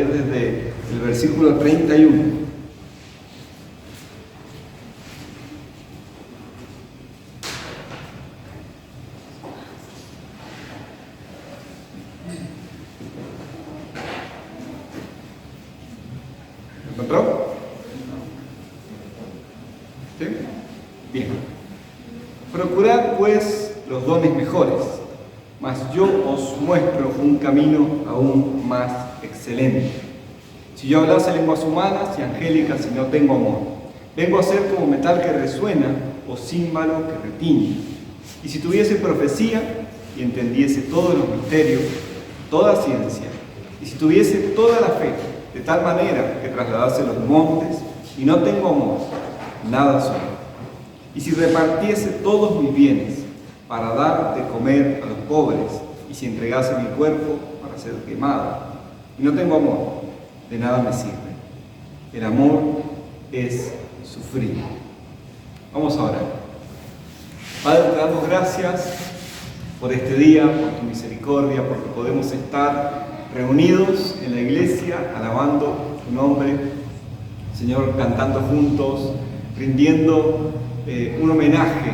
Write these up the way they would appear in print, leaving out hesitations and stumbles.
leer desde el versículo 31. ¿Encontró? ¿Sí? Bien. Procurad pues los dones mejores, mas yo os muestro un camino aún más excelente. Si yo hablase lenguas humanas y angélicas y no tengo amor, vengo a ser como metal que resuena o címbalo que retiñe. Y si tuviese profecía y entendiese todos los misterios, toda ciencia, y si tuviese toda la fe, de tal manera que trasladase los montes y no tengo amor, nada soy. Y si repartiese todos mis bienes para dar de comer a los pobres, y si entregase mi cuerpo para ser quemado, y no tengo amor, de nada me sirve. El amor es sufrir. Vamos a orar. Padre, te damos gracias por este día, por tu misericordia, porque podemos estar reunidos en la iglesia, alabando tu nombre, Señor, cantando juntos, rindiendo un homenaje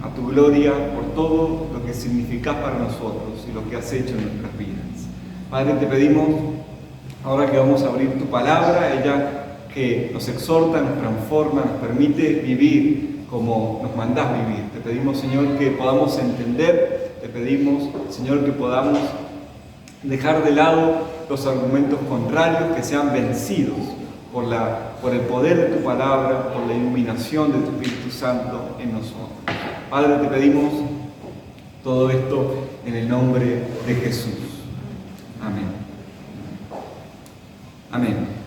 a tu gloria por todo lo que significas para nosotros y lo que has hecho en nuestras vidas. Padre, te pedimos, ahora que vamos a abrir tu palabra, ella que nos exhorta, nos transforma, nos permite vivir como nos mandás vivir. Te pedimos, Señor, que podamos entender, te pedimos, Señor, que podamos dejar de lado los argumentos contrarios, que sean vencidos por el poder de tu palabra, por la iluminación de tu Espíritu Santo en nosotros. Padre, te pedimos todo esto en el nombre de Jesús. Amén. Amén.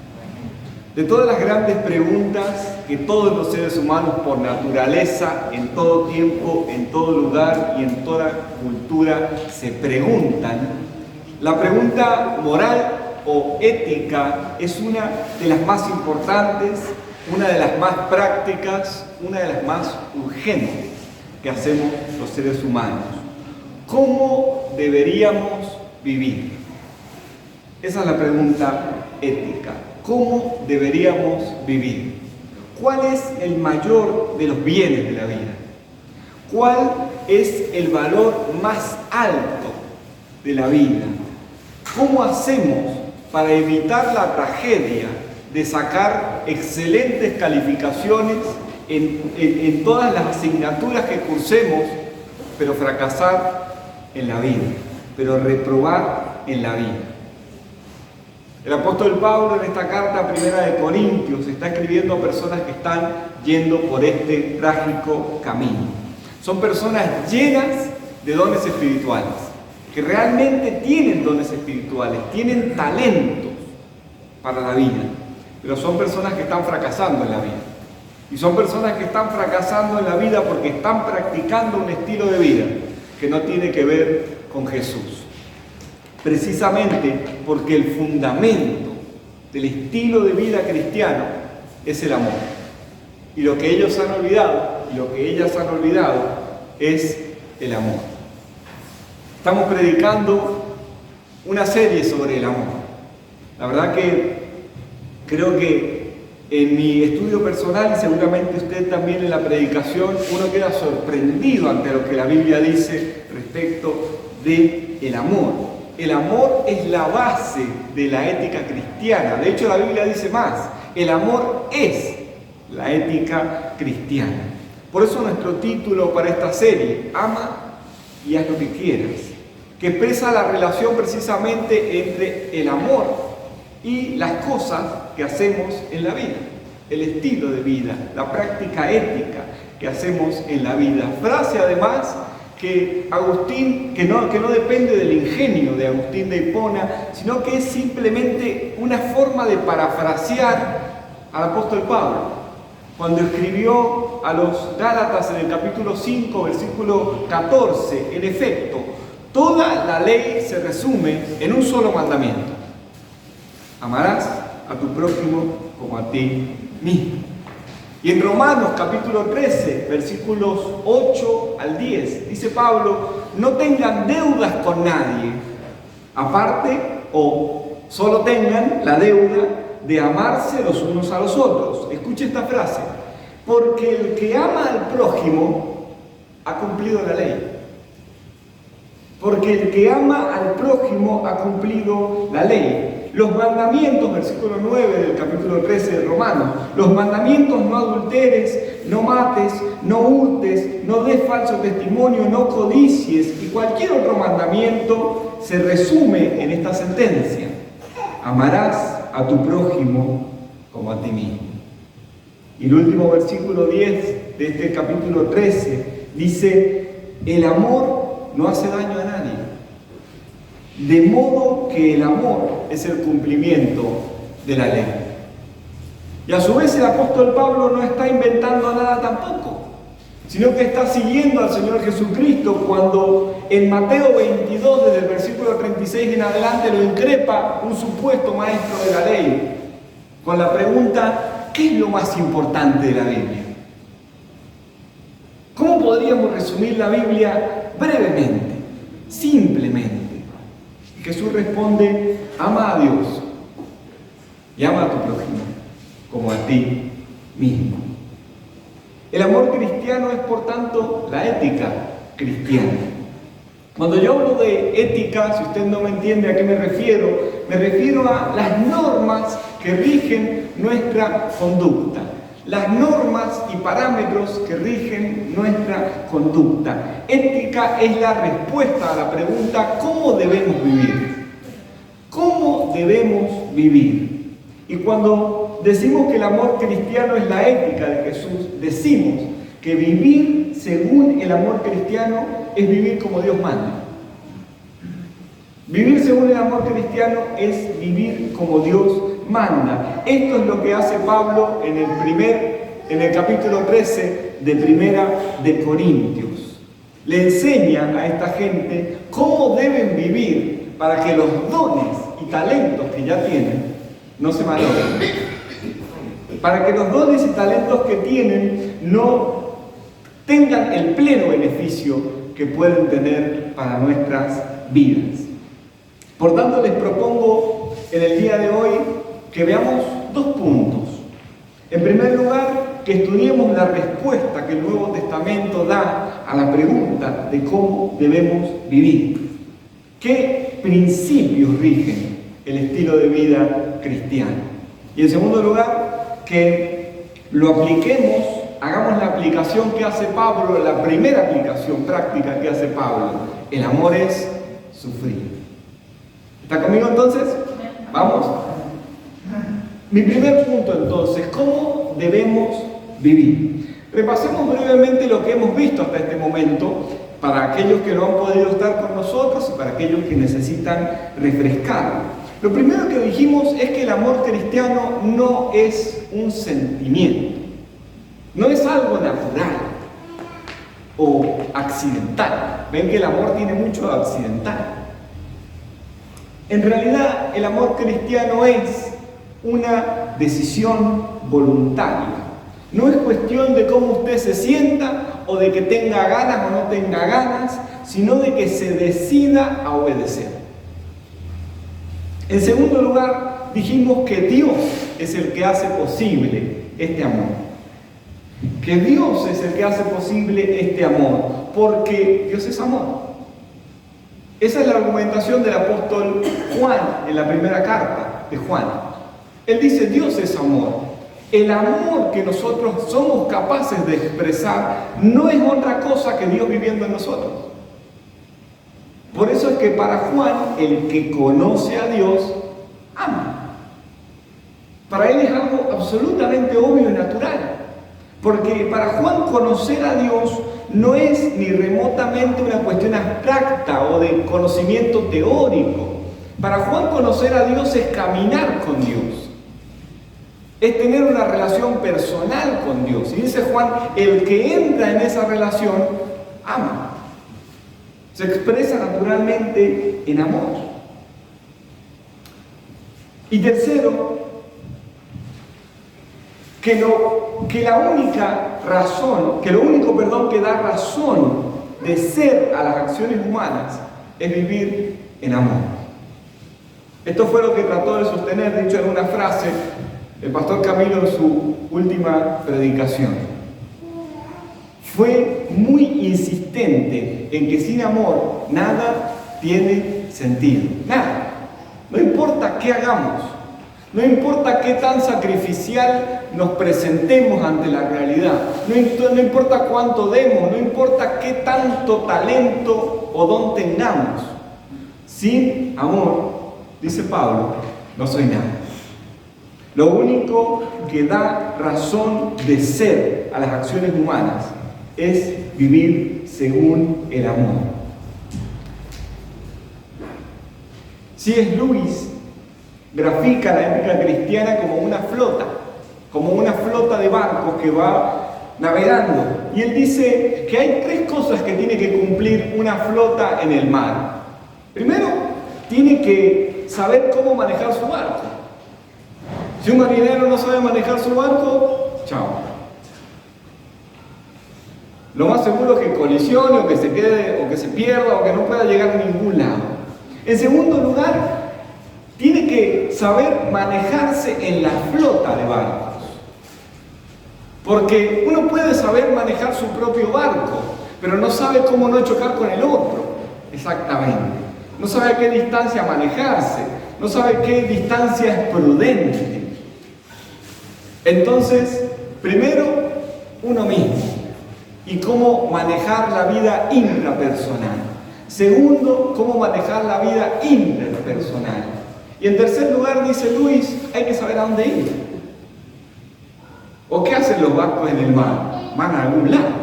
De todas las grandes preguntas que todos los seres humanos por naturaleza, en todo tiempo, en todo lugar y en toda cultura se preguntan, la pregunta moral o ética es una de las más importantes, una de las más prácticas, una de las más urgentes que hacemos los seres humanos. ¿Cómo deberíamos vivir? Esa es la pregunta ética. ¿Cómo deberíamos vivir? ¿Cuál es el mayor de los bienes de la vida? ¿Cuál es el valor más alto de la vida? ¿Cómo hacemos para evitar la tragedia de sacar excelentes calificaciones en todas las asignaturas que cursemos, pero fracasar en la vida, pero reprobar en la vida? El apóstol Pablo en esta carta primera de Corintios está escribiendo a personas que están yendo por este trágico camino. Son personas llenas de dones espirituales, que realmente tienen dones espirituales, tienen talentos para la vida, pero son personas que están fracasando en la vida. Y son personas que están fracasando en la vida porque están practicando un estilo de vida que no tiene que ver con Jesús. Precisamente porque el fundamento del estilo de vida cristiano es el amor. Y lo que ellos han olvidado, y lo que ellas han olvidado, es el amor. Estamos predicando una serie sobre el amor. La verdad que creo que en mi estudio personal, y seguramente usted también en la predicación, uno queda sorprendido ante lo que la Biblia dice respecto del amor. El amor es la base de la ética cristiana. De hecho, la Biblia dice más: el amor es la ética cristiana. Por eso nuestro título para esta serie, Ama y haz lo que quieras, que expresa la relación precisamente entre el amor y las cosas que hacemos en la vida, el estilo de vida, la práctica ética que hacemos en la vida. Frase además que Agustín, que no depende del ingenio de Agustín de Hipona, sino que es simplemente una forma de parafrasear al apóstol Pablo. Cuando escribió a los Gálatas en el capítulo 5, versículo 14, en efecto, toda la ley se resume en un solo mandamiento: amarás a tu prójimo como a ti mismo. Y en Romanos capítulo 13, versículos 8 al 10, dice Pablo: no tengan deudas con nadie, aparte o solo tengan la deuda de amarse los unos a los otros. Escuche esta frase: porque el que ama al prójimo ha cumplido la ley. Porque el que ama al prójimo ha cumplido la ley. Los mandamientos, versículo 9 del capítulo 13 de Romanos, los mandamientos: no adulteres, no mates, no hurtes, no des falso testimonio, no codicies, y cualquier otro mandamiento se resume en esta sentencia: amarás a tu prójimo como a ti mismo. Y el último versículo 10 de este capítulo 13 dice: el amor no hace daño a nadie, de modo que el amor es el cumplimiento de la ley. Y a su vez el apóstol Pablo no está inventando nada tampoco, sino que está siguiendo al Señor Jesucristo cuando en Mateo 22, desde el versículo 36 en adelante, lo increpa un supuesto maestro de la ley con la pregunta: ¿qué es lo más importante de la Biblia? ¿Cómo podríamos resumir la Biblia brevemente, simplemente? Y Jesús responde: ama a Dios y ama a tu prójimo como a ti mismo. El amor cristiano es, por tanto, la ética cristiana. Cuando yo hablo de ética, si usted no me entiende a qué me refiero a las normas que rigen nuestra conducta. Las normas y parámetros que rigen nuestra conducta. Ética es la respuesta a la pregunta: ¿cómo debemos vivir? ¿Cómo debemos vivir? Y cuando decimos que el amor cristiano es la ética de Jesús, decimos que vivir según el amor cristiano es vivir como Dios manda. Vivir según el amor cristiano es vivir como Dios manda. Esto es lo que hace Pablo en el capítulo 13 de Primera de Corintios. Le enseña a esta gente cómo deben vivir para que los dones y talentos que ya tienen no se malogren. Para que los dones y talentos que tienen no tengan el pleno beneficio que pueden tener para nuestras vidas. Por tanto, les propongo en el día de hoy que veamos dos puntos. En primer lugar, que estudiemos la respuesta que el Nuevo Testamento da a la pregunta de cómo debemos vivir. ¿Qué principios rigen el estilo de vida cristiano? Y en segundo lugar, que lo apliquemos, hagamos la aplicación que hace Pablo, la primera aplicación práctica que hace Pablo. El amor es sufrir. ¿Está conmigo entonces? ¿Vamos? Mi primer punto entonces: ¿cómo debemos vivir? Repasemos brevemente lo que hemos visto hasta este momento, para aquellos que no han podido estar con nosotros y para aquellos que necesitan refrescar. Lo primero que dijimos es que el amor cristiano no es un sentimiento, no es algo natural o accidental. Ven que el amor tiene mucho de accidental. En realidad, el amor cristiano es una decisión voluntaria. No es cuestión de cómo usted se sienta o de que tenga ganas o no tenga ganas, sino de que se decida a obedecer. En segundo lugar, dijimos que Dios es el que hace posible este amor. Que Dios es el que hace posible este amor, porque Dios es amor. Esa es la argumentación del apóstol Juan en la primera carta de Juan. Él dice: Dios es amor. El amor que nosotros somos capaces de expresar no es otra cosa que Dios viviendo en nosotros. Por eso es que para Juan, el que conoce a Dios, ama. Para él es algo absolutamente obvio y natural. Porque para Juan conocer a Dios no es ni remotamente una cuestión abstracta o de conocimiento teórico. Para Juan conocer a Dios es caminar con Dios. Es tener una relación personal con Dios. Y dice Juan: el que entra en esa relación, ama. Se expresa naturalmente en amor. Y tercero, que lo único que da razón de ser a las acciones humanas es vivir en amor. Esto fue lo que trató de sostener, dicho en una frase, el pastor Camilo en su última predicación. Fue muy insistente en que sin amor nada tiene sentido. Nada. No importa qué hagamos, no importa qué tan sacrificial nos presentemos ante la realidad, no importa cuánto demos, no importa qué tanto talento o don tengamos. Sin amor, dice Pablo, no soy nada. Lo único que da razón de ser a las acciones humanas es vivir según el amor. C.S. Lewis grafica la ética cristiana como una flota de barcos que va navegando. Y él dice que hay 3 cosas que tiene que cumplir una flota en el mar. Primero, tiene que saber cómo manejar su barco. Si un marinero no sabe manejar su barco, chao. Lo más seguro es que colisione, o que se quede, o que se pierda, o que no pueda llegar a ningún lado. En segundo lugar, tiene que saber manejarse en la flota de barcos. Porque uno puede saber manejar su propio barco, pero no sabe cómo no chocar con el otro. Exactamente. No sabe a qué distancia manejarse, no sabe qué distancia es prudente. Entonces, primero, uno mismo y cómo manejar la vida intrapersonal. Segundo, cómo manejar la vida interpersonal. Y en tercer lugar, dice Luis, hay que saber a dónde ir. ¿O qué hacen los barcos en el mar? Van a algún lado.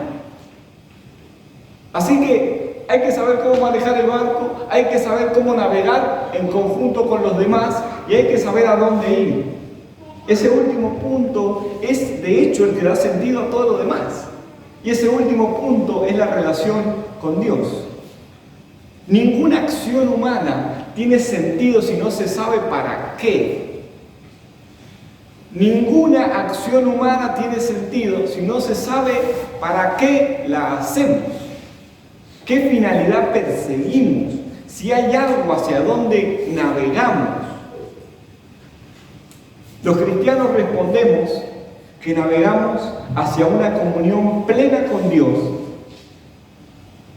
Así que hay que saber cómo manejar el barco, hay que saber cómo navegar en conjunto con los demás y hay que saber a dónde ir. Ese último punto es de hecho el que da sentido a todo lo demás. Y ese último punto es la relación con Dios. Ninguna acción humana tiene sentido si no se sabe para qué. Ninguna acción humana tiene sentido si no se sabe para qué la hacemos. ¿Qué finalidad perseguimos? Si hay algo hacia dónde navegamos. Los cristianos respondemos que navegamos hacia una comunión plena con Dios,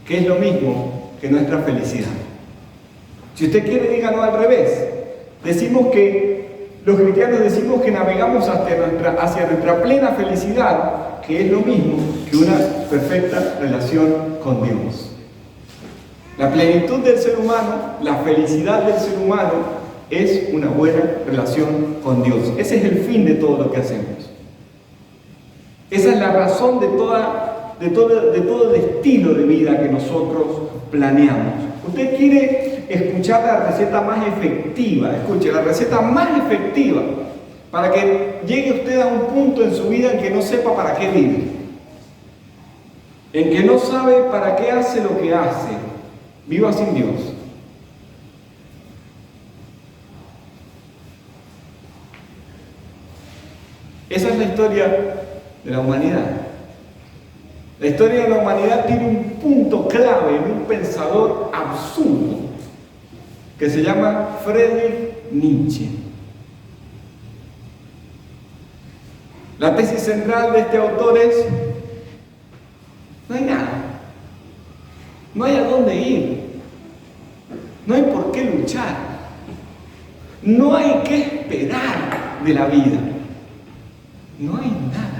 que es lo mismo que nuestra felicidad. Si usted quiere, díganlo al revés. Los cristianos decimos que navegamos hacia nuestra plena felicidad, que es lo mismo que una perfecta relación con Dios. La plenitud del ser humano, la felicidad del ser humano, es una buena relación con Dios. Ese es el fin de todo lo que hacemos. Esa es la razón de todo el estilo de vida que nosotros planeamos. Usted quiere escuchar la receta más efectiva, escuche, la receta más efectiva para que llegue usted a un punto en su vida en que no sepa para qué vive, en que no sabe para qué hace lo que hace. Viva sin Dios. Esa es la historia de la humanidad. La historia de la humanidad tiene un punto clave en un pensador absurdo que se llama Friedrich Nietzsche. La tesis central de este autor es: no hay nada, no hay a dónde ir, no hay por qué luchar, no hay que esperar de la vida, no hay nada.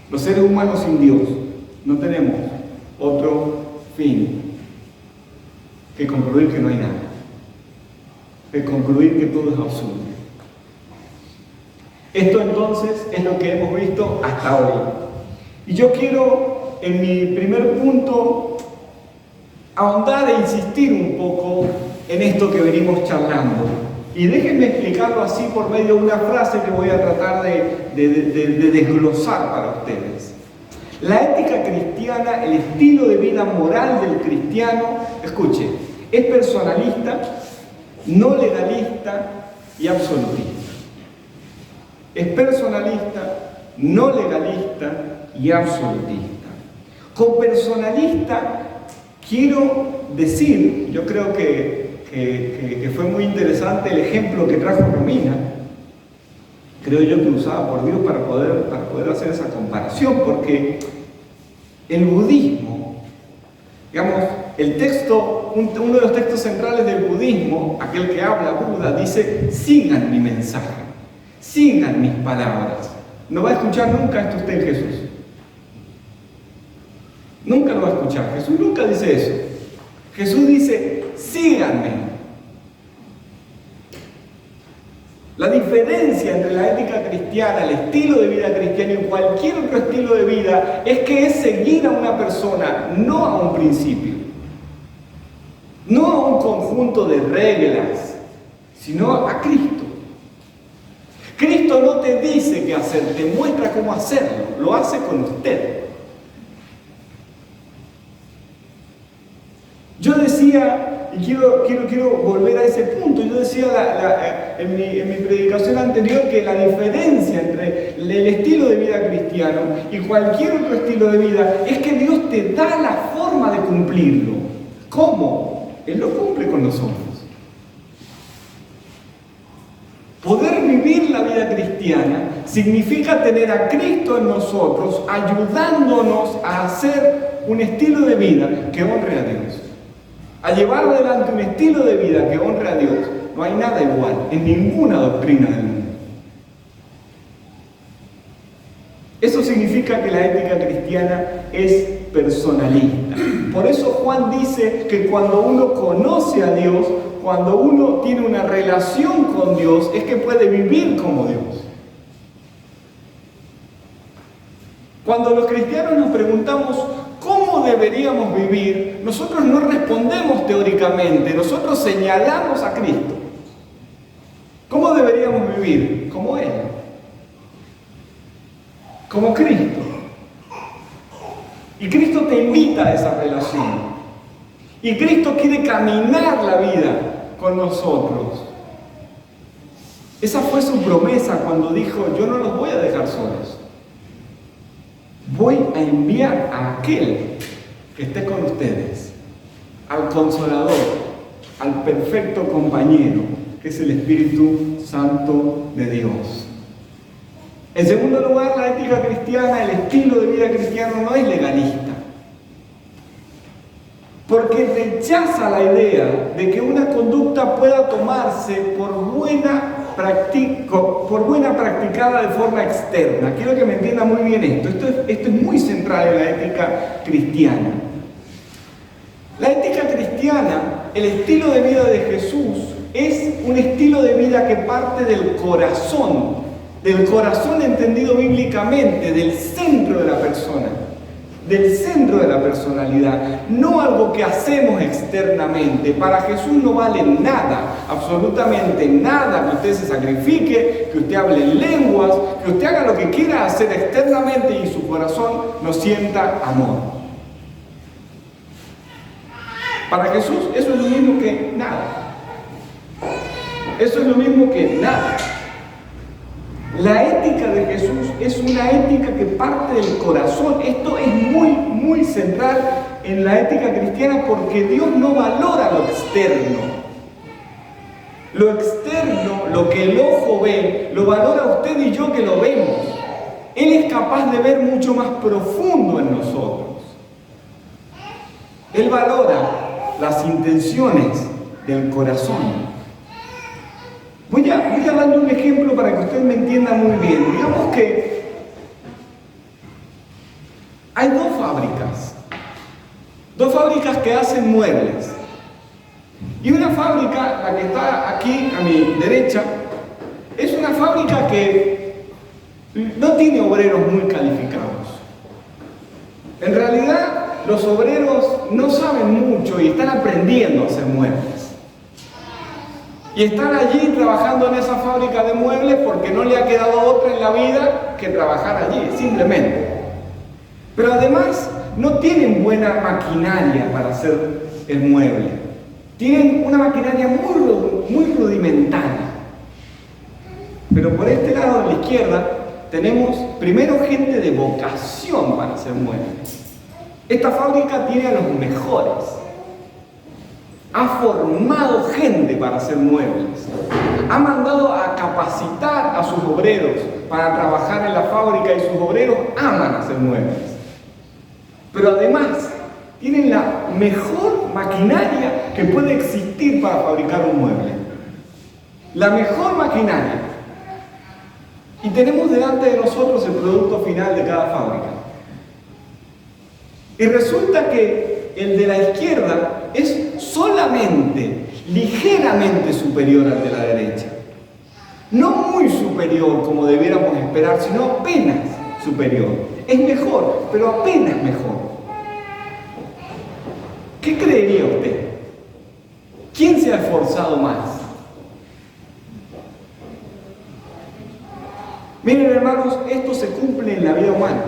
Los seres humanos sin Dios no tenemos otro fin que concluir que no hay nada, que concluir que todo es absurdo. Esto entonces es lo que hemos visto hasta hoy. Y yo quiero, en mi primer punto, ahondar e insistir un poco en esto que venimos charlando. Y déjenme explicarlo así por medio de una frase que voy a tratar de desglosar para ustedes. La ética cristiana, el estilo de vida moral del cristiano, escuche, es personalista, no legalista y absolutista. Es personalista, no legalista y absolutista. Con personalista quiero decir, yo creo que que fue muy interesante el ejemplo que trajo Romina, creo yo que usada por Dios para poder hacer esa comparación, porque el budismo, digamos, el texto, uno de los textos centrales del budismo, aquel que habla Buda, dice: sigan mi mensaje, sigan mis palabras. No va a escuchar nunca esto usted en Jesús. Nunca lo va a escuchar. Jesús nunca dice eso. Jesús dice: síganme. La diferencia entre la ética cristiana, el estilo de vida cristiano y cualquier otro estilo de vida es que es seguir a una persona, no a un principio, no a un conjunto de reglas, sino a Cristo. Cristo no te dice qué hacer, te muestra cómo hacerlo, lo hace con usted. Yo decía, y quiero volver a ese punto, yo decía en mi predicación anterior que la diferencia entre el estilo de vida cristiano y cualquier otro estilo de vida es que Dios te da la forma de cumplirlo. ¿Cómo? Él lo cumple con nosotros. Poder vivir la vida cristiana significa tener a Cristo en nosotros, ayudándonos a hacer un estilo de vida que honre a Dios. A llevar adelante un estilo de vida que honre a Dios. No hay nada igual en ninguna doctrina del mundo. Eso significa que la ética cristiana es personalista. Por eso Juan dice que cuando uno conoce a Dios, cuando uno tiene una relación con Dios, es que puede vivir como Dios. Cuando los cristianos nos preguntamos ¿cómo deberíamos vivir? Nosotros no respondemos teóricamente, nosotros señalamos a Cristo. ¿Cómo deberíamos vivir? Como Él. Como Cristo. Y Cristo te invita a esa relación. Y Cristo quiere caminar la vida con nosotros. Esa fue su promesa cuando dijo: yo no los voy a dejar solos. Voy a enviar a aquel que esté con ustedes, al Consolador, al perfecto compañero, que es el Espíritu Santo de Dios. En segundo lugar, la ética cristiana, el estilo de vida cristiano no es legalista, porque rechaza la idea de que una conducta pueda tomarse por buena practicada de forma externa. Quiero que me entienda muy bien esto. Esto es muy central en la ética cristiana. La ética cristiana, el estilo de vida de Jesús, es un estilo de vida que parte del corazón entendido bíblicamente, del centro de la persona, del centro de la personalidad, no algo que hacemos externamente. Para Jesús no vale nada, absolutamente nada, que usted se sacrifique, que usted hable en lenguas, que usted haga lo que quiera hacer externamente y su corazón no sienta amor. Para Jesús eso es lo mismo que nada. Eso es lo mismo que nada. La ética de Jesús es una ética que parte del corazón. Esto es muy central en la ética cristiana, porque Dios no valora lo externo. Lo externo, lo que el ojo ve, lo valora usted y yo que lo vemos. Él es capaz de ver mucho más profundo en nosotros. Él valora las intenciones del corazón. Voy a darle un ejemplo para que usted me entienda muy bien. Digamos que hay dos fábricas que hacen muebles. Y una fábrica, la que está aquí a mi derecha, es una fábrica que no tiene obreros muy calificados. En realidad, los obreros no saben mucho y están aprendiendo a hacer muebles. Y están allí trabajando en esa fábrica de muebles porque no le ha quedado otra en la vida que trabajar allí, simplemente. Pero además no tienen buena maquinaria para hacer el mueble. Tienen una maquinaria muy rudimentaria. Pero por este lado, de la izquierda, tenemos primero gente de vocación para hacer muebles. Esta fábrica tiene a los mejores. ha formado gente para hacer muebles, ha mandado a capacitar a sus obreros para trabajar en la fábrica y sus obreros aman hacer muebles. Pero además tienen la mejor maquinaria que puede existir para fabricar un mueble. La mejor maquinaria. Y tenemos delante de nosotros el producto final de cada fábrica. Y resulta que el de la izquierda es solamente, ligeramente superior al de la derecha. No muy superior como debiéramos esperar, sino apenas superior. Es mejor, pero apenas mejor. ¿Qué creería usted? ¿Quién se ha esforzado más? Miren, hermanos, esto se cumple en la vida humana.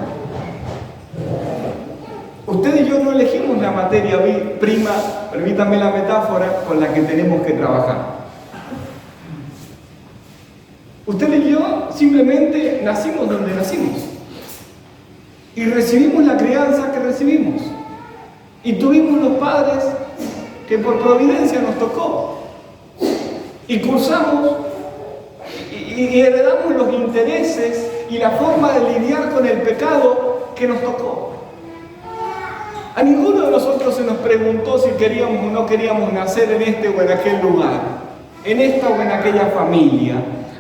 Usted y yo no elegimos la materia prima, permítanme la metáfora, con la que tenemos que trabajar. Usted y yo simplemente nacimos donde nacimos. Y recibimos la crianza que recibimos. Y tuvimos los padres que por providencia nos tocó. Y cursamos y heredamos los intereses y la forma de lidiar con el pecado que nos tocó. A ninguno de nosotros se nos preguntó si queríamos o no queríamos nacer en este o en aquel lugar, en esta o en aquella familia.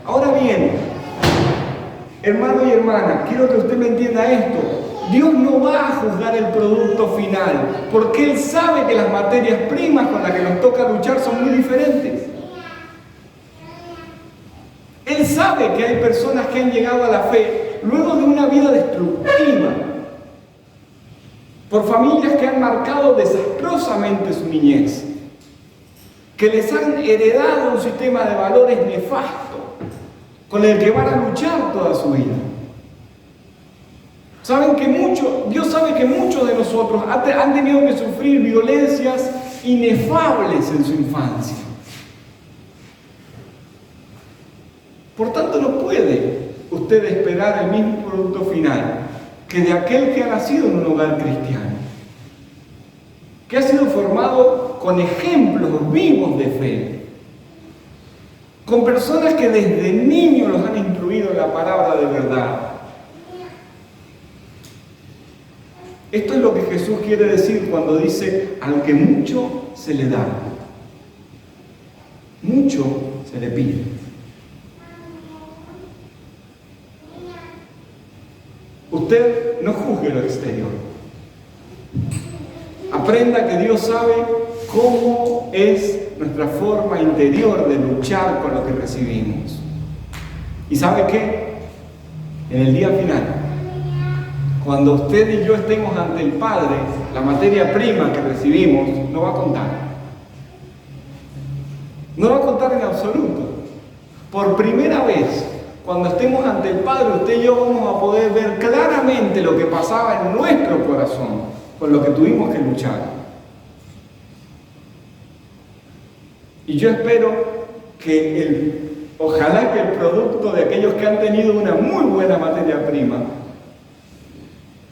Ahora bien, hermano y hermana, quiero que usted me entienda esto. Dios no va a juzgar el producto final, porque Él sabe que las materias primas con las que nos toca luchar son muy diferentes. Él sabe que hay personas que han llegado a la fe luego de una vida destructiva, por familias que han marcado desastrosamente su niñez, que les han heredado un sistema de valores nefasto, con el que van a luchar toda su vida. Dios sabe que muchos de nosotros han tenido que sufrir violencias inefables en su infancia. Por tanto, no puede usted esperar el mismo producto final que de aquel que ha nacido en un hogar cristiano, que ha sido formado con ejemplos vivos de fe, con personas que desde niños los han instruido en la palabra de verdad. Esto es lo que Jesús quiere decir cuando dice: al que mucho se le da, mucho se le pide. Usted no juzgue lo exterior. Aprenda que Dios sabe cómo es nuestra forma interior de luchar con lo que recibimos. ¿Y sabe qué? En el día final, cuando usted y yo estemos ante el Padre, la materia prima que recibimos no va a contar. No va a contar en absoluto. Por primera vez, cuando estemos ante el Padre, usted y yo vamos a poder ver claramente lo que pasaba en nuestro corazón, con lo que tuvimos que luchar. Y yo espero que ojalá que el producto de aquellos que han tenido una muy buena materia prima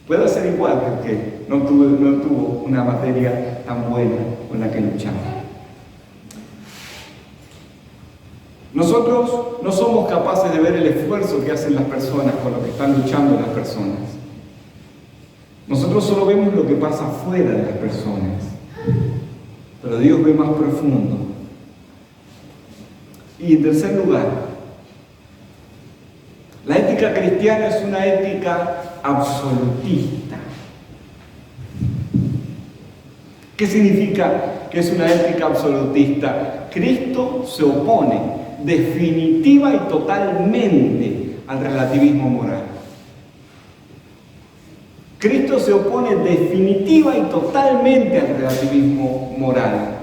pueda ser igual que el que no tuvo una materia tan buena con la que luchaba. Nosotros no somos capaces de ver el esfuerzo que hacen las personas con lo que están luchando las personas. Nosotros solo vemos lo que pasa fuera de las personas, pero Dios ve más profundo. Y en tercer lugar, la ética cristiana es una ética absolutista. ¿Qué significa que es una ética absolutista? Cristo se opone definitiva y totalmente al relativismo moral. Cristo se opone definitiva y totalmente al relativismo moral.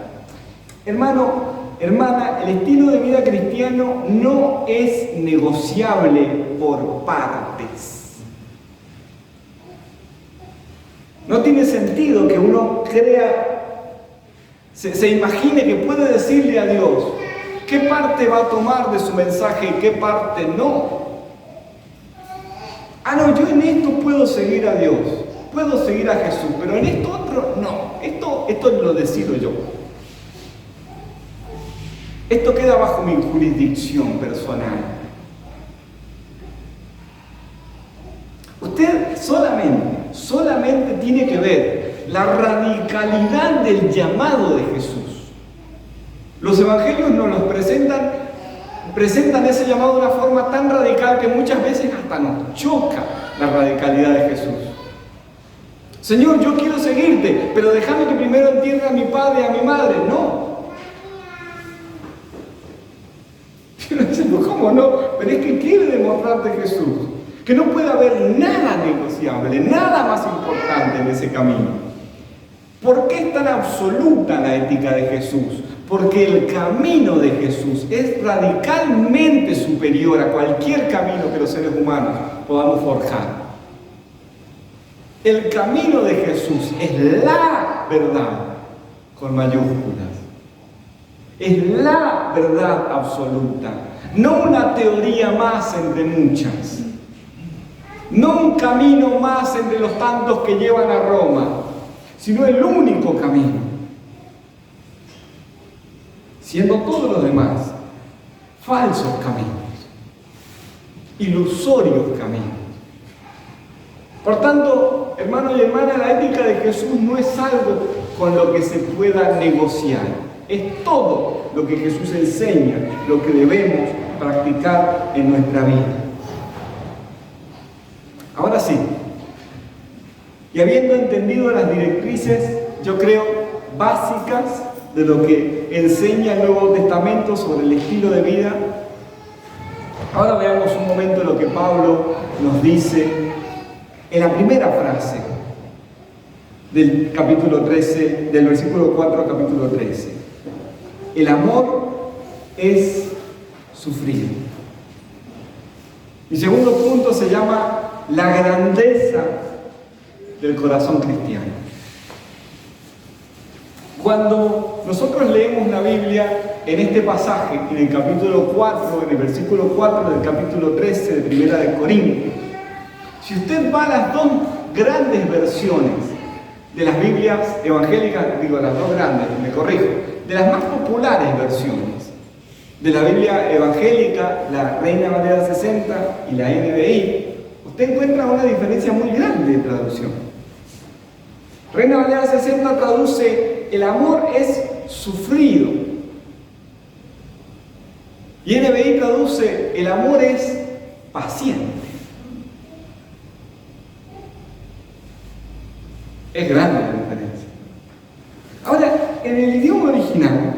Hermano, hermana, el estilo de vida cristiano no es negociable por partes. No tiene sentido que uno se imagine que puede decirle a Dios qué parte va a tomar de su mensaje y qué parte no. No, yo en esto puedo seguir a Dios, puedo seguir a Jesús, pero en esto otro no, esto lo decido yo. Esto queda bajo mi jurisdicción personal. Usted solamente tiene que ver la radicalidad del llamado de Jesús. Los evangelios nos los presentan ese llamado de una forma tan radical que muchas veces hasta nos choca la radicalidad de Jesús. Señor, yo quiero seguirte, pero déjame que primero entierre a mi padre y a mi madre. No. ¿Cómo no? Pero es que quiere demostrarte Jesús que no puede haber nada negociable, nada más importante en ese camino. ¿Por qué es tan absoluta la ética de Jesús? Porque el camino de Jesús es radicalmente superior a cualquier camino que los seres humanos podamos forjar. El camino de Jesús es la verdad, con mayúsculas. Es la verdad absoluta, no una teoría más entre muchas, no un camino más entre los tantos que llevan a Roma, sino el único camino, siendo todos los demás falsos caminos, ilusorios caminos. Por tanto, hermanos y hermanas, la ética de Jesús no es algo con lo que se pueda negociar. Es todo lo que Jesús enseña, lo que debemos practicar en nuestra vida. Ahora sí, y habiendo entendido las directrices, yo creo, básicas de lo que enseña el Nuevo Testamento sobre el estilo de vida, ahora veamos un momento lo que Pablo nos dice en la primera frase del capítulo 13, del versículo 4 al capítulo 13. El amor es sufrido. Mi segundo punto se llama la grandeza del corazón cristiano. Cuando nosotros leemos la Biblia en este pasaje, en el capítulo 4, en el versículo 4 del capítulo 13 de Primera de Corintios, si usted va a las dos grandes versiones de las Biblias evangélicas, digo las dos grandes, me corrijo, de las más populares versiones de la Biblia evangélica, la Reina Valera 60 y la NBI, usted encuentra una diferencia muy grande de traducción. Reina Valera 60 traduce: el amor es sufrido. Y NBI traduce: el amor es paciente. Es grande la diferencia. Ahora, en el idioma original,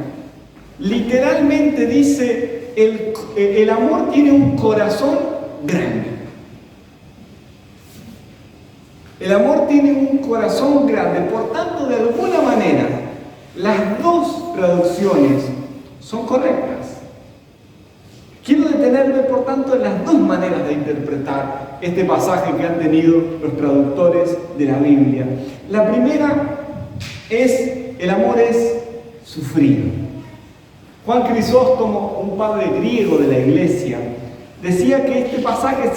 literalmente dice: el amor tiene un corazón grande. El amor tiene un corazón grande. Por tanto, de alguna manera, las dos traducciones son correctas. Quiero detenerme, por tanto, en las dos maneras de interpretar este pasaje que han tenido los traductores de la Biblia. La primera es: el amor es sufrido. Juan Crisóstomo, un padre griego de la iglesia, decía que este pasaje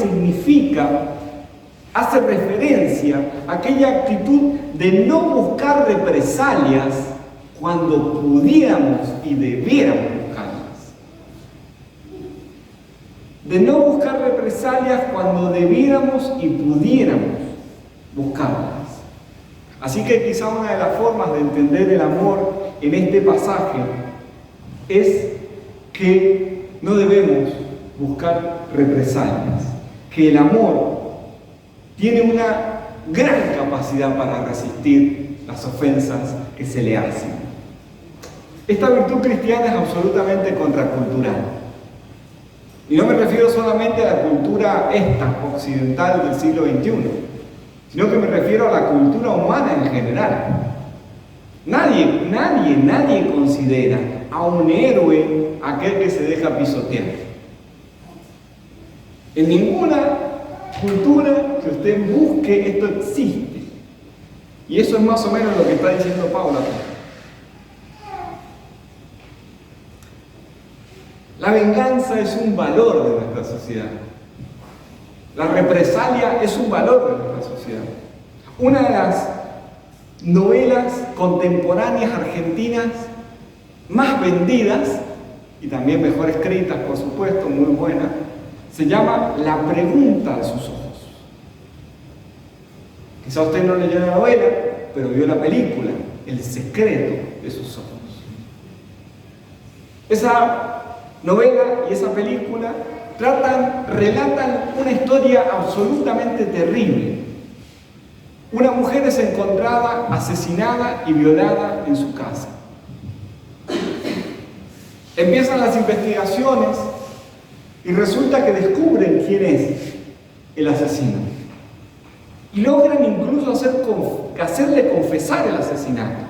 hace referencia a aquella actitud de no buscar represalias cuando pudiéramos y debiéramos buscarlas. De no buscar represalias cuando debiéramos y pudiéramos buscarlas. Así que quizá una de las formas de entender el amor en este pasaje es que no debemos buscar represalias, que el amor tiene una gran capacidad para resistir las ofensas que se le hacen. Esta virtud cristiana es absolutamente contracultural. Y no me refiero solamente a la cultura occidental del siglo XXI, sino que me refiero a la cultura humana en general. Nadie considera a un héroe aquel que se deja pisotear. En ninguna cultura que usted busque esto existe. Y eso es más o menos lo que está diciendo Pablo aquí. La venganza es un valor de nuestra sociedad. La represalia es un valor de nuestra sociedad. Una de las novelas contemporáneas argentinas más vendidas y también mejor escritas, por supuesto, muy buena, se llama La pregunta de sus ojos. Quizá usted no leyó la novela, pero vio la película, El secreto de sus ojos. Esa novela y esa película relatan una historia absolutamente terrible. Una mujer es encontrada asesinada y violada en su casa. Empiezan las investigaciones y resulta que descubren quién es el asesino. Y logran incluso hacerle confesar el asesinato.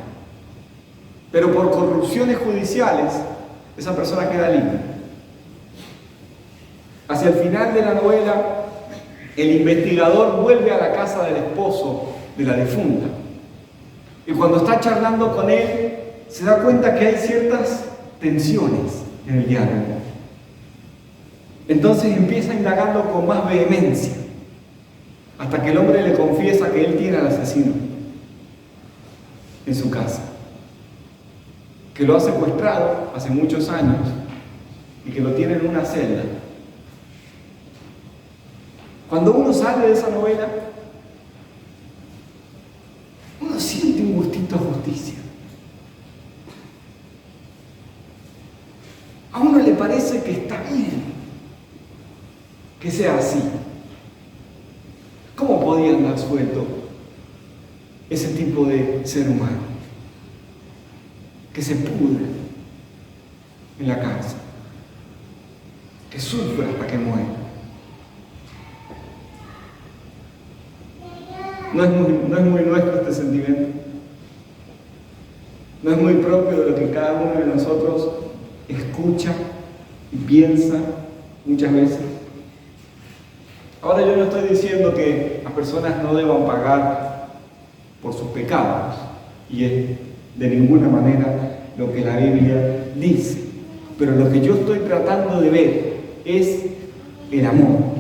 Pero por corrupciones judiciales, esa persona queda libre. Hacia el final de la novela, el investigador vuelve a la casa del esposo de la difunta. Y cuando está charlando con él, se da cuenta que hay ciertas tensiones en el diálogo. Entonces empieza a indagarlo con más vehemencia, hasta que el hombre le confiesa que él tiene al asesino en su casa, que lo ha secuestrado hace muchos años y que lo tiene en una celda. Cuando uno sale de esa novela, uno siente un gustito a justicia. A uno le parece que está bien que sea así. ¿Cómo podía andar suelto ese tipo de ser humano que se pudre en la cárcel, que sufra hasta que muera? No es muy nuestro este sentimiento. No es muy propio de lo que cada uno de nosotros escucha y piensa muchas veces. Ahora yo no estoy diciendo que las personas no deban pagar por sus pecados, y es de ninguna manera lo que la Biblia dice. Pero lo que yo estoy tratando de ver es el amor.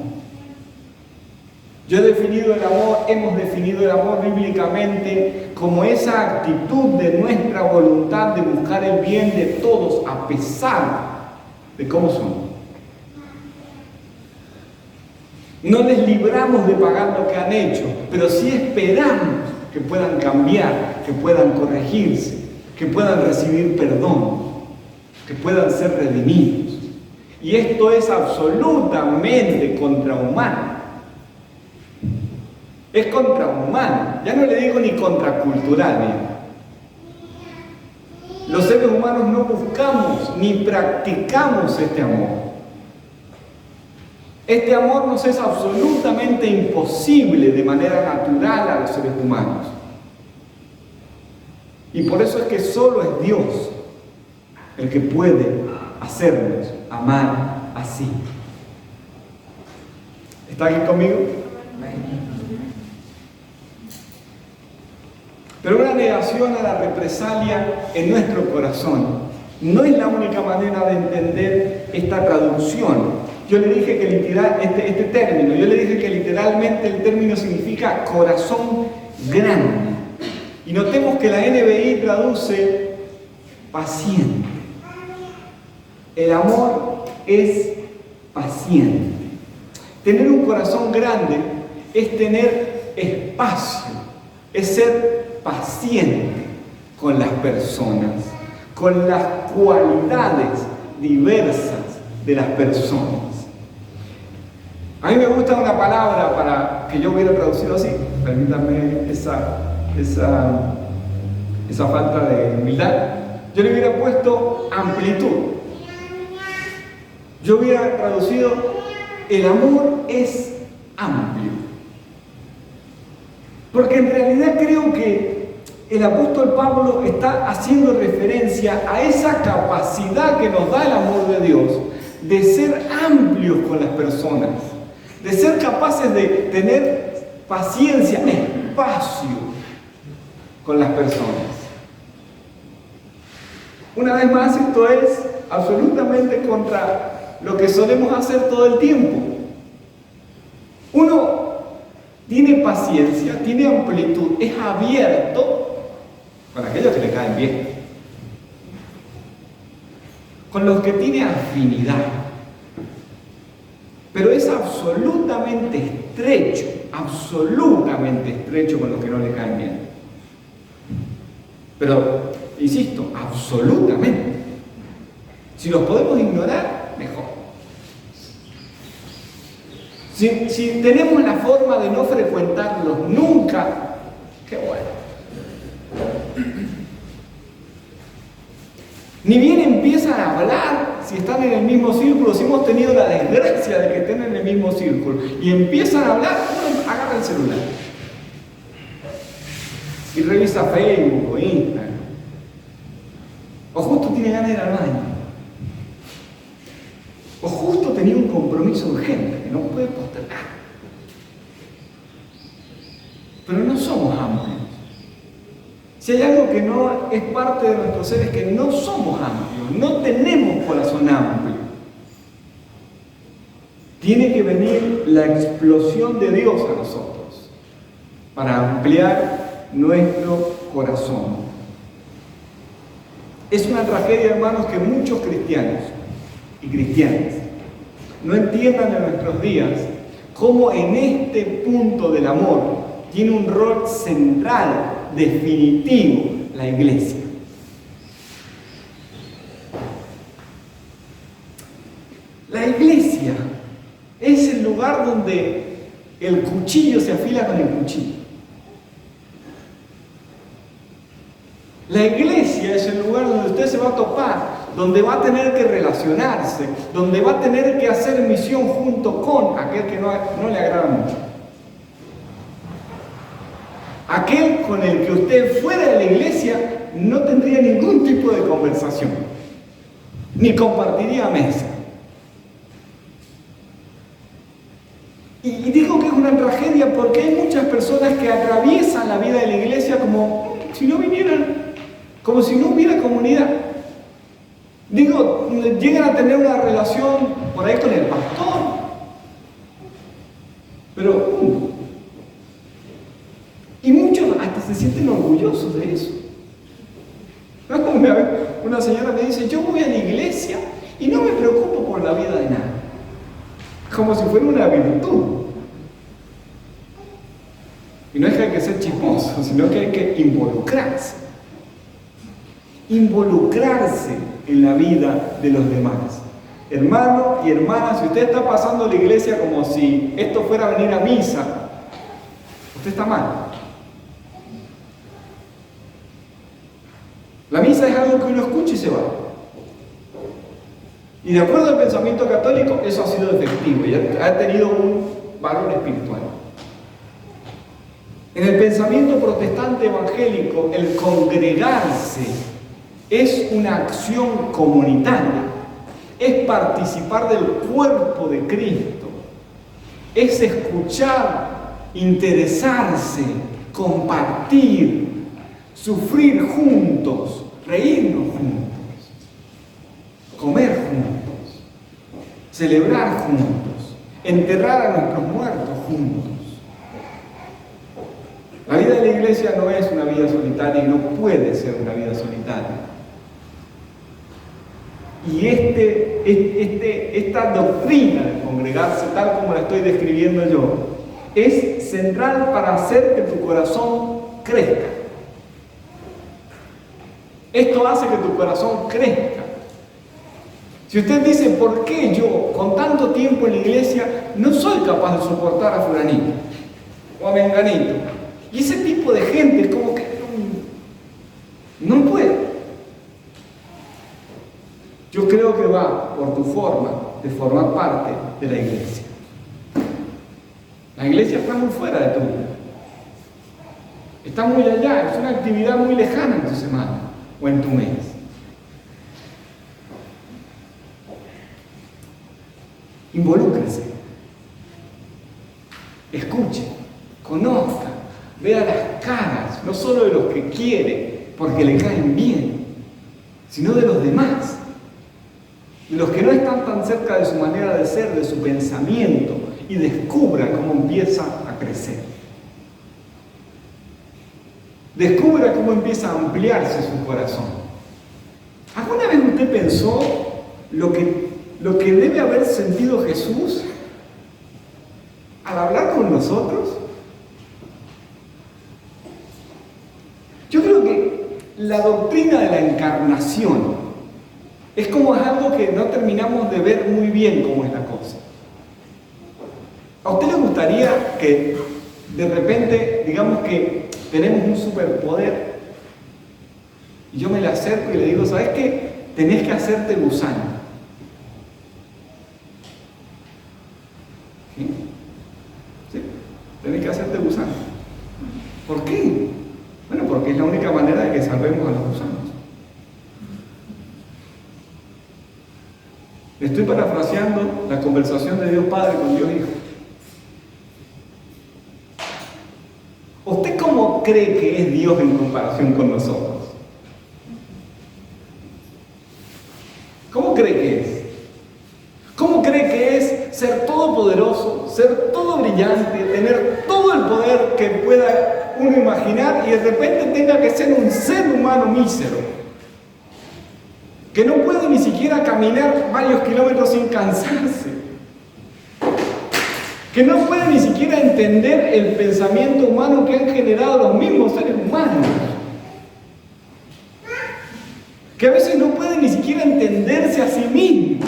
Yo he definido el amor, hemos definido el amor bíblicamente como esa actitud de nuestra voluntad de buscar el bien de todos a pesar de cómo somos. No les libramos de pagar lo que han hecho, pero sí esperamos que puedan cambiar, que puedan corregirse, que puedan recibir perdón, que puedan ser redimidos. Y esto es absolutamente contrahumano. Es contrahumano, ya no le digo ni contracultural. Los seres humanos no buscamos ni practicamos este amor. Este amor nos es absolutamente imposible de manera natural a los seres humanos. Y por eso es que solo es Dios el que puede hacernos amar así. ¿Está aquí conmigo? Pero una negación a la represalia en nuestro corazón no es la única manera de entender esta traducción. Yo le dije que este término, yo le dije que literalmente el término significa corazón grande. Y notemos que la NBI traduce paciente. El amor es paciente. Tener un corazón grande es tener espacio, es ser paciente con las personas, con las cualidades diversas de las personas. A mí me gusta una palabra para que yo hubiera traducido así, permítanme esa falta de humildad. Yo le hubiera puesto amplitud. Yo hubiera traducido: el amor es amplio. Porque en realidad creo que el apóstol Pablo está haciendo referencia a esa capacidad que nos da el amor de Dios de ser amplios con las personas, de ser capaces de tener paciencia, espacio con las personas. Una vez más, esto es absolutamente contra lo que solemos hacer todo el tiempo. Uno tiene paciencia, tiene amplitud, es abierto con aquellos que le caen bien. con los que tiene afinidad. Pero es absolutamente estrecho con los que no le caen bien. Pero, insisto, absolutamente. Si los podemos ignorar, mejor. Si tenemos la forma de no frecuentarlos nunca, qué bueno. Ni bien empiezan a hablar, si están en el mismo círculo, si hemos tenido la desgracia de que estén en el mismo círculo, y empiezan a hablar, uno agarra el celular y revisa Facebook o Instagram, o justo tiene ganas de ir al baño, o justo tenía un compromiso urgente que no puede postergar. Pero no somos amplios. Si hay algo que no es parte de nuestro ser, es que no somos amplios, no tenemos corazón amplio. Tiene que venir la explosión de Dios a nosotros para ampliar nuestro corazón. Es una tragedia, hermanos, que muchos cristianos y cristianas no entiendan en nuestros días cómo en este punto del amor tiene un rol central, definitivo, la iglesia. La iglesia es el lugar donde el cuchillo se afila con el cuchillo. La iglesia es el lugar donde usted se va a topar, donde va a tener que relacionarse, donde va a tener que hacer misión junto con aquel que no le agrada mucho. Aquel con el que usted fuera de la iglesia no tendría ningún tipo de conversación, ni compartiría mesa. Y digo que es una tragedia porque hay muchas personas que atraviesan la vida de la iglesia como si no vinieran, como si no hubiera comunidad. Digo, llegan a tener una relación por ahí con el pastor, pero y muchos hasta se sienten orgullosos de eso. Una señora me dice, yo voy a la iglesia y no me preocupo por la vida de nadie. Como si fuera una virtud. Y no es que hay que ser chismoso, sino que hay que involucrarse. Involucrarse en la vida de los demás. Hermano y hermana, si usted está pasando la iglesia como si esto fuera a venir a misa, usted está mal. La misa es algo que uno escucha y se va. Y de acuerdo al pensamiento católico, eso ha sido efectivo y ha tenido un valor espiritual. En el pensamiento protestante evangélico, el congregarse es una acción comunitaria, es participar del cuerpo de Cristo, es escuchar, interesarse, compartir, sufrir juntos, reírnos juntos, comer juntos, celebrar juntos, enterrar a nuestros muertos juntos. La vida de la iglesia no es una vida solitaria y no puede ser una vida solitaria. Y esta doctrina de congregarse, tal como la estoy describiendo yo, es central para hacer que tu corazón crezca. Esto hace que tu corazón crezca. Si usted dice, ¿por qué yo, con tanto tiempo en la iglesia, no soy capaz de soportar a fulanito o a menganito? Y ese tipo de gente como que no puede. Yo creo que va por tu forma de formar parte de la iglesia. La iglesia está muy fuera de tu vida. Está muy allá, es una actividad muy lejana en tu semana o en tu mes. Involúcrese. Escuche, conozca, vea las caras, no solo de los que quiere, porque le caen bien, sino de los demás. De los que no están tan cerca de su manera de ser, de su pensamiento, y descubra cómo empieza a crecer. Descubra cómo empieza a ampliarse su corazón. ¿Alguna vez usted pensó lo que debe haber sentido Jesús al hablar con nosotros? Yo creo que la doctrina de la encarnación es algo que no terminamos de ver muy bien cómo es la cosa. ¿A usted le gustaría que de repente, digamos que tenemos un superpoder y yo me le acerco y le digo, ¿sabes qué? Tenés que hacerte gusano. ¿Sí? ¿Sí? Tenés que hacerte gusano. ¿Por qué? Bueno, porque es la única manera de que salvemos a los gusanos. Estoy parafraseando la conversación de Dios Padre con Dios Hijo. ¿Usted cómo cree que es Dios en comparación con nosotros? ¿Cómo cree que es? ¿Cómo cree que es ser todopoderoso, ser todo brillante, tener todo el poder que pueda uno imaginar y de repente tenga que ser un ser humano mísero? Que no puede ni siquiera caminar varios kilómetros sin cansarse. Que no puede ni siquiera entender el pensamiento humano que han generado los mismos seres humanos. Que a veces no puede ni siquiera entenderse a sí mismo.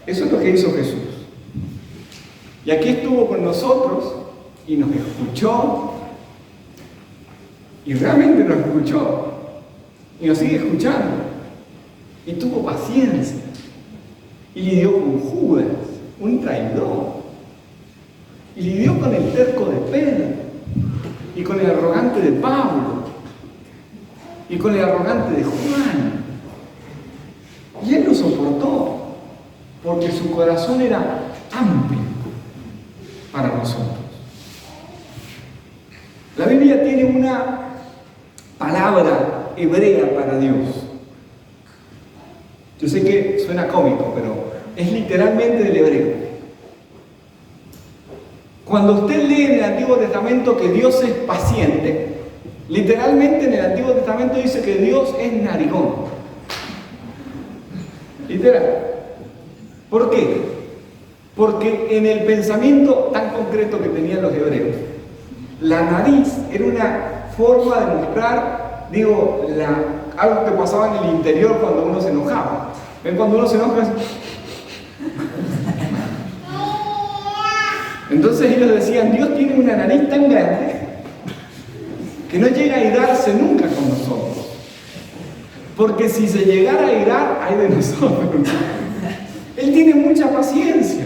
Eso es lo que hizo Jesús. Y aquí estuvo con nosotros y nos escuchó. Y realmente nos escuchó. Y nos sigue escuchando. Y tuvo paciencia. Y lidió con Judas, un traidor. Y lidió con el terco de Pedro. Y con el arrogante de Pablo. Y con el arrogante de Juan. Y él lo soportó. Porque su corazón era amplio para nosotros. La Biblia tiene una palabra hebrea para Dios. Yo sé que suena cómico, pero es literalmente del hebreo. Cuando usted lee en el Antiguo Testamento que Dios es paciente, literalmente en el Antiguo Testamento dice que Dios es narigón. Literal. ¿Por qué? Porque en el pensamiento tan concreto que tenían los hebreos, la nariz era una forma de mostrar, algo que pasaba en el interior cuando uno se enojaba. ¿Ven? Cuando uno se enoja. Entonces ellos decían, Dios tiene una nariz tan grande que no llega a irarse nunca con nosotros. Porque si se llegara a irar, hay de nosotros. Él tiene mucha paciencia.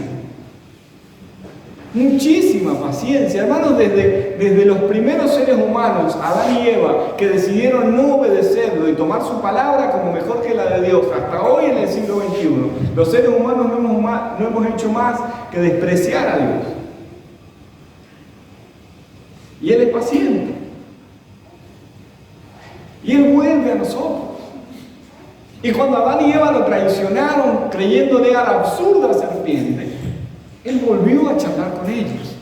Muchísima paciencia. Hermanos, desde los primeros seres humanos, Adán y Eva, que decidieron no obedecerlo y tomar su palabra como mejor que la de Dios, hasta hoy en el siglo XXI, los seres humanos no hemos hecho más que despreciar a Dios. Y Él es paciente. Y Él vuelve a nosotros. Y cuando Adán y Eva lo traicionaron creyéndole a la absurda serpiente, Él volvió a charlar con ellos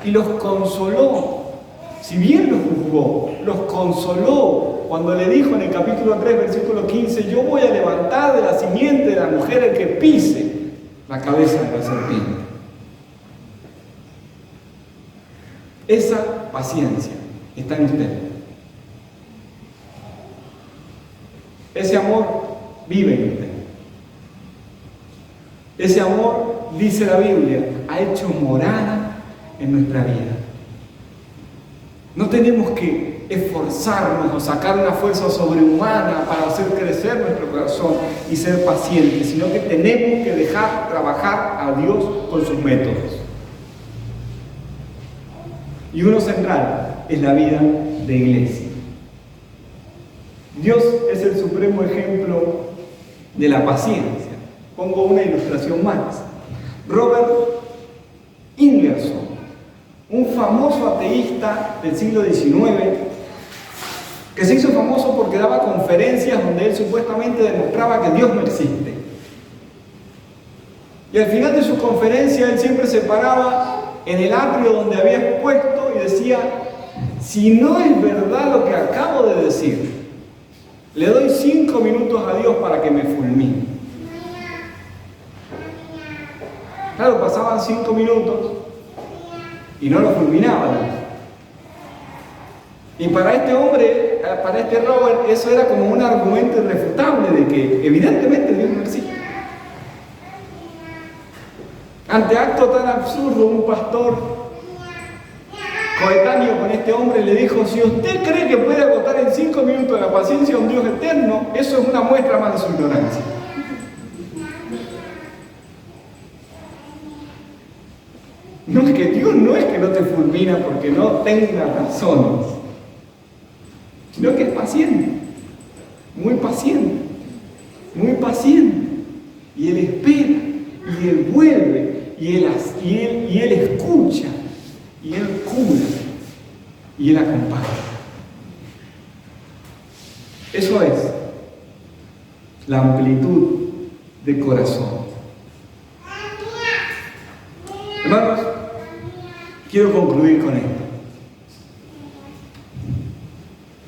y los consoló. Si bien los juzgó, los consoló cuando le dijo en el capítulo 3, versículo 15, yo voy a levantar de la simiente de la mujer el que pise la cabeza de la serpiente. Esa paciencia está en usted. Ese amor vive en usted. Ese amor, dice la Biblia, ha hecho morada en nuestra vida. No tenemos que esforzarnos o sacar una fuerza sobrehumana para hacer crecer nuestro corazón y ser pacientes, sino que tenemos que dejar trabajar a Dios con sus métodos. Y uno central es la vida de iglesia. Dios es el supremo ejemplo de la paciencia. Pongo una ilustración más. Robert Ingersoll, un famoso ateísta del siglo XIX, que se hizo famoso porque daba conferencias donde él supuestamente demostraba que Dios no existe. Y al final de su conferencia él siempre se paraba en el atrio donde había expuesto y decía, si no es verdad lo que acabo de decir, le doy 5 minutos a Dios para que me fulmine. Claro, pasaban 5 minutos y no lo fulminaban. Y para este hombre, para este Robert, eso era como un argumento irrefutable de que evidentemente Dios no existe. Ante acto tan absurdo, un pastor coetáneo con este hombre le dijo: si usted cree que puede agotar en 5 minutos la paciencia de un Dios eterno, eso es una muestra más de su ignorancia. No, es que Dios no es que no te fulmina porque no tenga razones, sino que es paciente, muy paciente, muy paciente. Y Él espera, y Él vuelve, y Él escucha, y Él cura, y Él acompaña. Eso es la amplitud de corazón. Hermanos, quiero concluir con esto.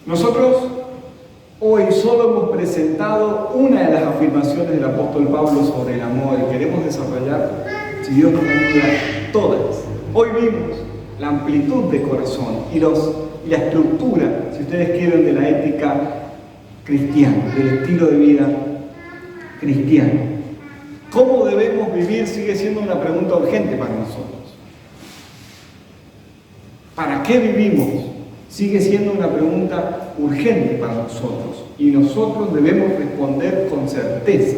Nosotros hoy solo hemos presentado una de las afirmaciones del apóstol Pablo sobre el amor y queremos desarrollar, si Dios nos ayuda, todas. Hoy vimos la amplitud de corazón y la estructura, si ustedes quieren, de la ética cristiana, del estilo de vida cristiano. ¿Cómo debemos vivir? Sigue siendo una pregunta urgente para nosotros. ¿Para qué vivimos? Sigue siendo una pregunta urgente para nosotros. Y nosotros debemos responder con certeza,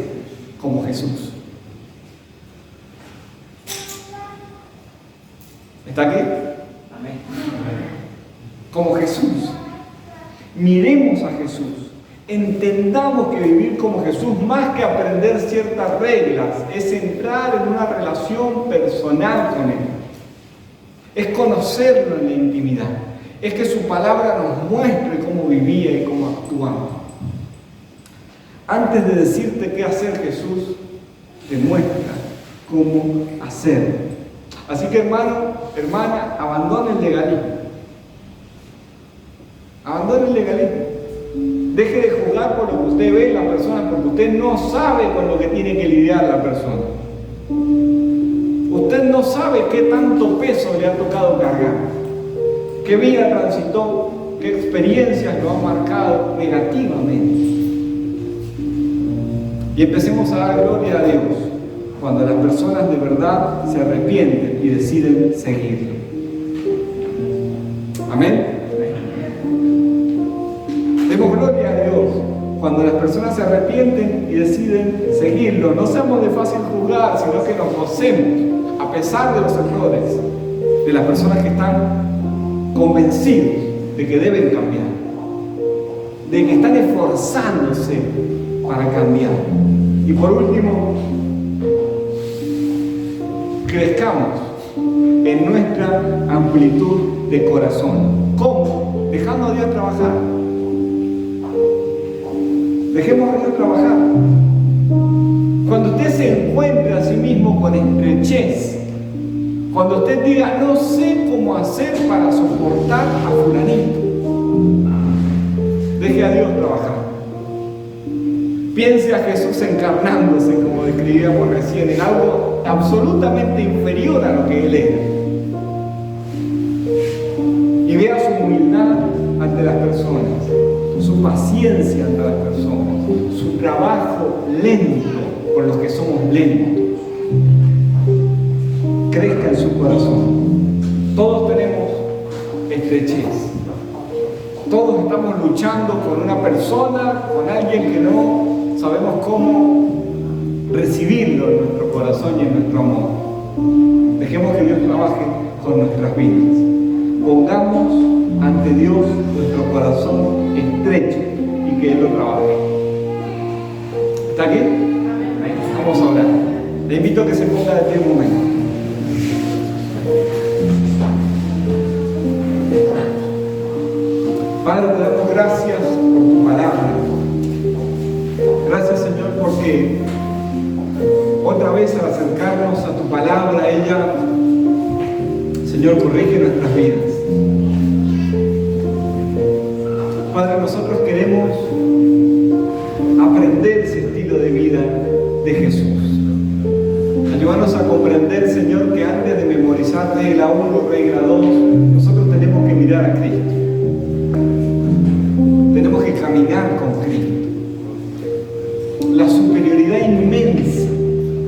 como Jesús. ¿Está aquí? Amén. Como Jesús. Miremos a Jesús. Entendamos que vivir como Jesús, más que aprender ciertas reglas, es entrar en una relación personal con Él. Es conocerlo en la intimidad. Es que su palabra nos muestre cómo vivía y cómo actuaba. Antes de decirte qué hacer, Jesús te muestra cómo hacerlo. Así que, hermano, hermana, abandone el legalismo. Abandone el legalismo. Deje de juzgar por lo que usted ve en la persona, porque usted no sabe con lo que tiene que lidiar la persona. Usted no sabe qué tanto peso le ha tocado cargar, qué vida transitó, qué experiencias lo han marcado negativamente. Y empecemos a dar gloria a Dios cuando las personas de verdad se arrepienten y deciden seguirlo. Amén. Demos gloria a Dios cuando las personas se arrepienten y deciden seguirlo. No seamos de fácil juzgar, sino que nos gocemos, a pesar de los errores, de las personas que están convencidos de que deben cambiar, de que están esforzándose para cambiar. Y por último, crezcamos en nuestra amplitud de corazón. ¿Cómo? Dejando a Dios trabajar. Dejemos a Dios trabajar. Cuando usted se encuentre a sí mismo con estrechez, cuando usted diga, no sé cómo hacer para soportar a fulanito, deje a Dios trabajar. Piense a Jesús encarnándose, como describíamos recién, en algo absolutamente inferior a lo que Él era. Y vea su humildad ante las personas, su paciencia ante las personas, su trabajo lento con los que somos lentos. Crezca en su corazón. Todos tenemos estrechez. Todos estamos luchando con una persona, con alguien que no sabemos cómo recibirlo en nuestro corazón y en nuestro amor. Dejemos que Dios trabaje con nuestras vidas. Pongamos ante Dios nuestro corazón estrecho y que Él lo trabaje. ¿Está aquí? Vamos a orar. Le invito a que se ponga de pie un momento. Padre, te damos gracias por tu palabra. Gracias, Señor, porque otra vez al acercarnos a tu palabra, ella, Señor, corrige nuestras vidas. estilo de vida de Jesús. Ayúdanos a comprender, Señor, que antes de memorizar regla 1, regla 2, nosotros tenemos que mirar a Cristo. Tenemos que caminar con Cristo. La superioridad inmensa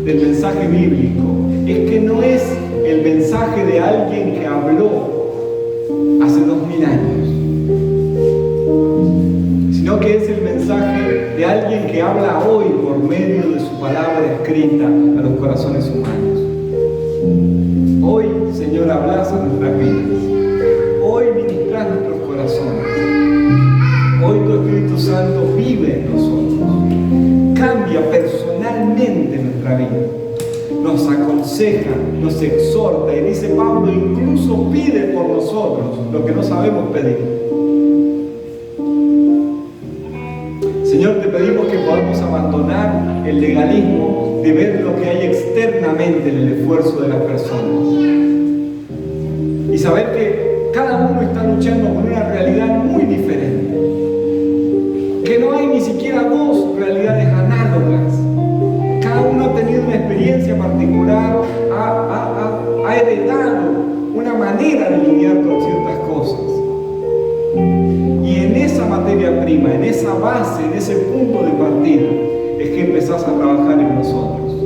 del mensaje bíblico es que no es el mensaje de alguien que habló hace 2000 años, sino que es el mensaje de alguien que habla hoy por medio de su palabra escrita a los corazones humanos. Hoy, Señor, hablas a nuestras vidas. Hoy ministras nuestros corazones. Hoy tu Espíritu Santo vive en nosotros. Cambia personalmente nuestra vida. Nos aconseja, nos exhorta y dice Pablo, incluso pide por nosotros lo que no sabemos pedir. Señor, te pedimos que podamos abandonar el legalismo de ver lo que hay externamente en el esfuerzo de las personas y saber que cada uno está luchando con una realidad muy diferente, que no hay ni siquiera dos realidades análogas. Cada uno ha tenido una experiencia particular, ha heredado una manera de lidiar con ciertas cosas. Y en esa materia prima, en esa base, en ese punto de partida, es que empezás a trabajar en nosotros.